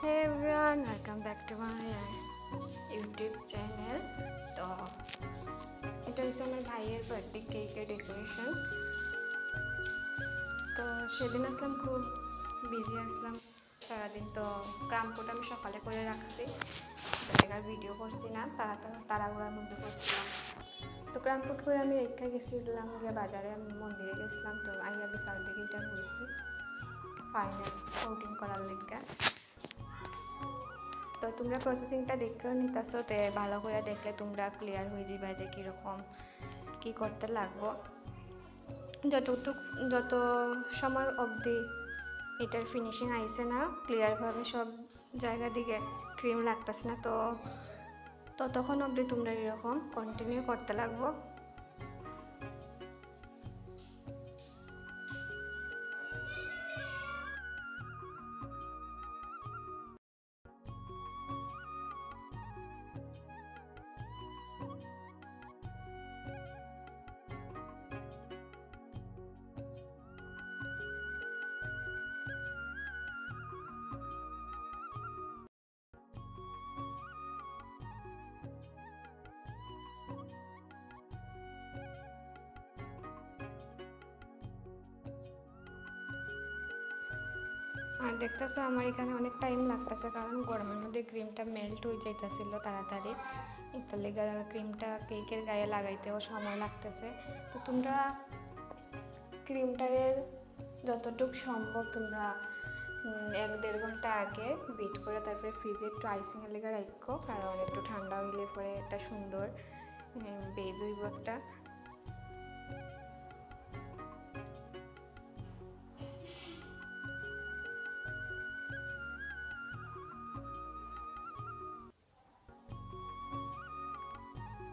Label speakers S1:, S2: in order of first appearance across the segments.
S1: Hey everyone, welcome back to my YouTube channel. তো এটা হচ্ছে আমার ভাইয়ের বার্থডে কেকের ডেকোরেশন। তো সেদিন আসলাম খুব বিজি আসলাম সারাদিন। তো ক্রাম্পটা আমি সকালে করে রাখছি, আর ভিডিও করছি না, তাড়াহুড়ার মধ্যে করছিলাম। তো ক্রাম্পট করে আমি রেখা গেছিলাম গিয়ে বাজারে, আমি মন্দিরে গেছিলাম। তো আইয়া বিকাল থেকে এটা ঘুরছি ফাইনাল কোটিং করার লেখা। তো তোমরা প্রসেসিংটা দেখেও নিতেছো, তো ভালো করে দেখলে তোমরা ক্লিয়ার হয়ে যাবে যে কীরকম কী করতে লাগবো। যত সময় অবধি এটার ফিনিশিং আইছে না, ক্লিয়ারভাবে সব জায়গা দিকে ক্রিম লাগতেছে না, তো ততক্ষণ অবধি তোমরা এরকম কন্টিনিউ করতে লাগবো। আর দেখতেছে আমার এখানে অনেক টাইম লাগতেছে, কারণ গরমের মধ্যে ক্রিমটা মেল্ট হয়ে যাইতেছিল তাড়াতাড়ি। এটার লেগে ক্রিমটা কেকের গায়ে লাগাইতেও সময় লাগতেছে। তো তোমরা ক্রিমটারে যতটুকু সম্ভব তোমরা 1-1.5 ঘন্টা আগে বিট করে তারপরে ফ্রিজে একটু আইসিংয়ের লেগে রাখো, কারণ একটু ঠান্ডা হইলে পরে একটা সুন্দর বেজ হইব একটা।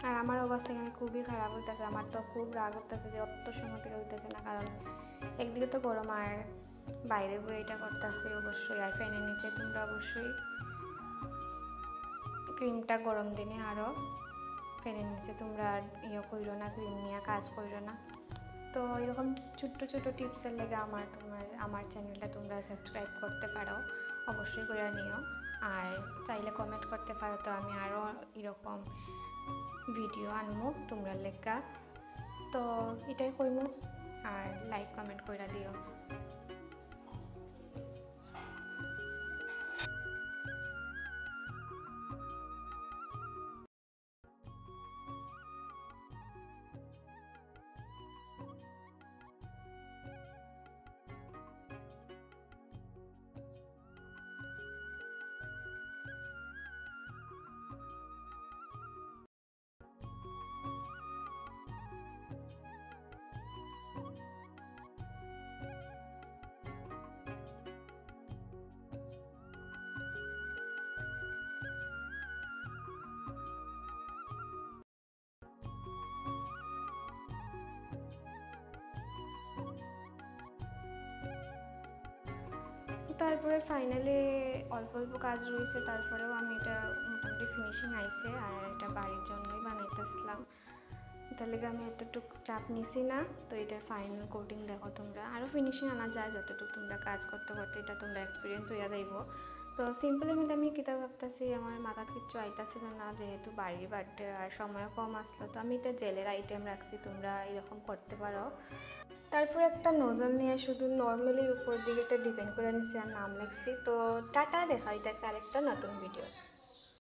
S1: আর আমার অবস্থা এখানে খুবই খারাপ হইতেছে, আমার তো খুব রাগ হইতেছে যে অত সময় থেকে হইতেছে না, কারণ একদিকে তো গরম আর বাইরে বই এটা করতেছে অবশ্যই। আর ফ্যানের নিচে তোমরা অবশ্যই ক্রিমটা গরম দিনে আরও ফ্যানের নিচে তোমরা আর কইরো না, ক্রিম নিয়ে কাজ কইরো না। তো এরকম ছোট্ট ছোট্ট টিপসের লেগে আমার চ্যানেলটা তোমরা সাবস্ক্রাইব করতে পারো, অবশ্যই করে নিও। আর চাইলে কমেন্ট করতে পারো, তো আমি আরও এরকম ভিডিও আনবো তোমরা লেখা। তো এটাই কইমু, আর লাইক কমেন্ট কইরা দিও। তারপরে ফাইনালি অল্প অল্প কাজ রয়েছে, তারপরেও আমি এটা মোটামুটি ফিনিশিং আইছে। আর এটা বাড়ির জন্যই বানাইতেছিলাম, তার লেগে আমি এতটুকু চাপ নিছি না। তো এটা ফাইনাল কোটিং দেখো তোমরা, আরও ফিনিশিং আনা যায় যতটুকু তোমরা কাজ করতে করতে, এটা তোমরা এক্সপিরিয়েন্স হইয়া যাইব। তো সিম্পলের মধ্যে আমি কিতাব ভাবতেছি, আমার মাথা কিচ্ছু আইতাছিল না, যেহেতু বাড়ির বার্থডে আর সময়ও কম আসলো। তো আমি এটা জেলের আইটেম রাখছি, তোমরা এরকম করতে পারো। তারপরে একটা নোজল নিয়ে শুধু নর্মালি উপর দিকে একটা ডিজাইন করে নিচ্ছি আর নাম লিখছি। তো টাটা, দেখা হইতেছে আরেকটা নতুন ভিডিও।